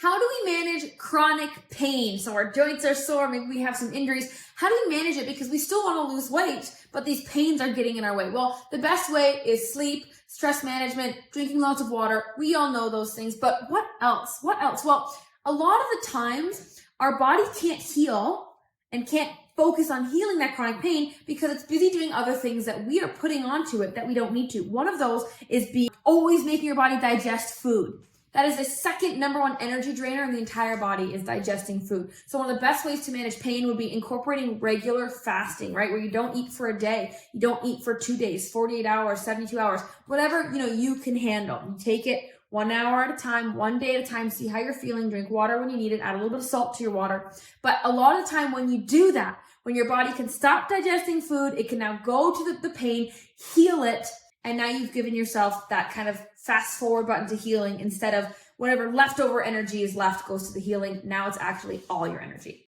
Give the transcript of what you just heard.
How do we manage chronic pain? So our joints are sore, maybe we have some injuries. How do we manage it? Because we still want to lose weight, but these pains are getting in our way. Well, the best way is sleep, stress management, drinking lots of water. We all know those things, but what else? What else? Well, a lot of the times our body can't heal and can't focus on healing that chronic pain because it's busy doing other things that we are putting onto it that we don't need to. One of those is always making your body digest food. That is the second number one energy drainer in the entire body, is digesting food. So one of the best ways to manage pain would be incorporating regular fasting, right? Where you don't eat for a day, you don't eat for 2 days, 48 hours, 72 hours, whatever, you can handle. You take it 1 hour at a time, 1 day at a time, see how you're feeling, drink water when you need it, add a little bit of salt to your water. But a lot of the time when you do that, when your body can stop digesting food, it can now go to the pain, heal it, and now you've given yourself that kind of fast forward button to healing instead of whatever leftover energy is left goes to the healing. Now it's actually all your energy.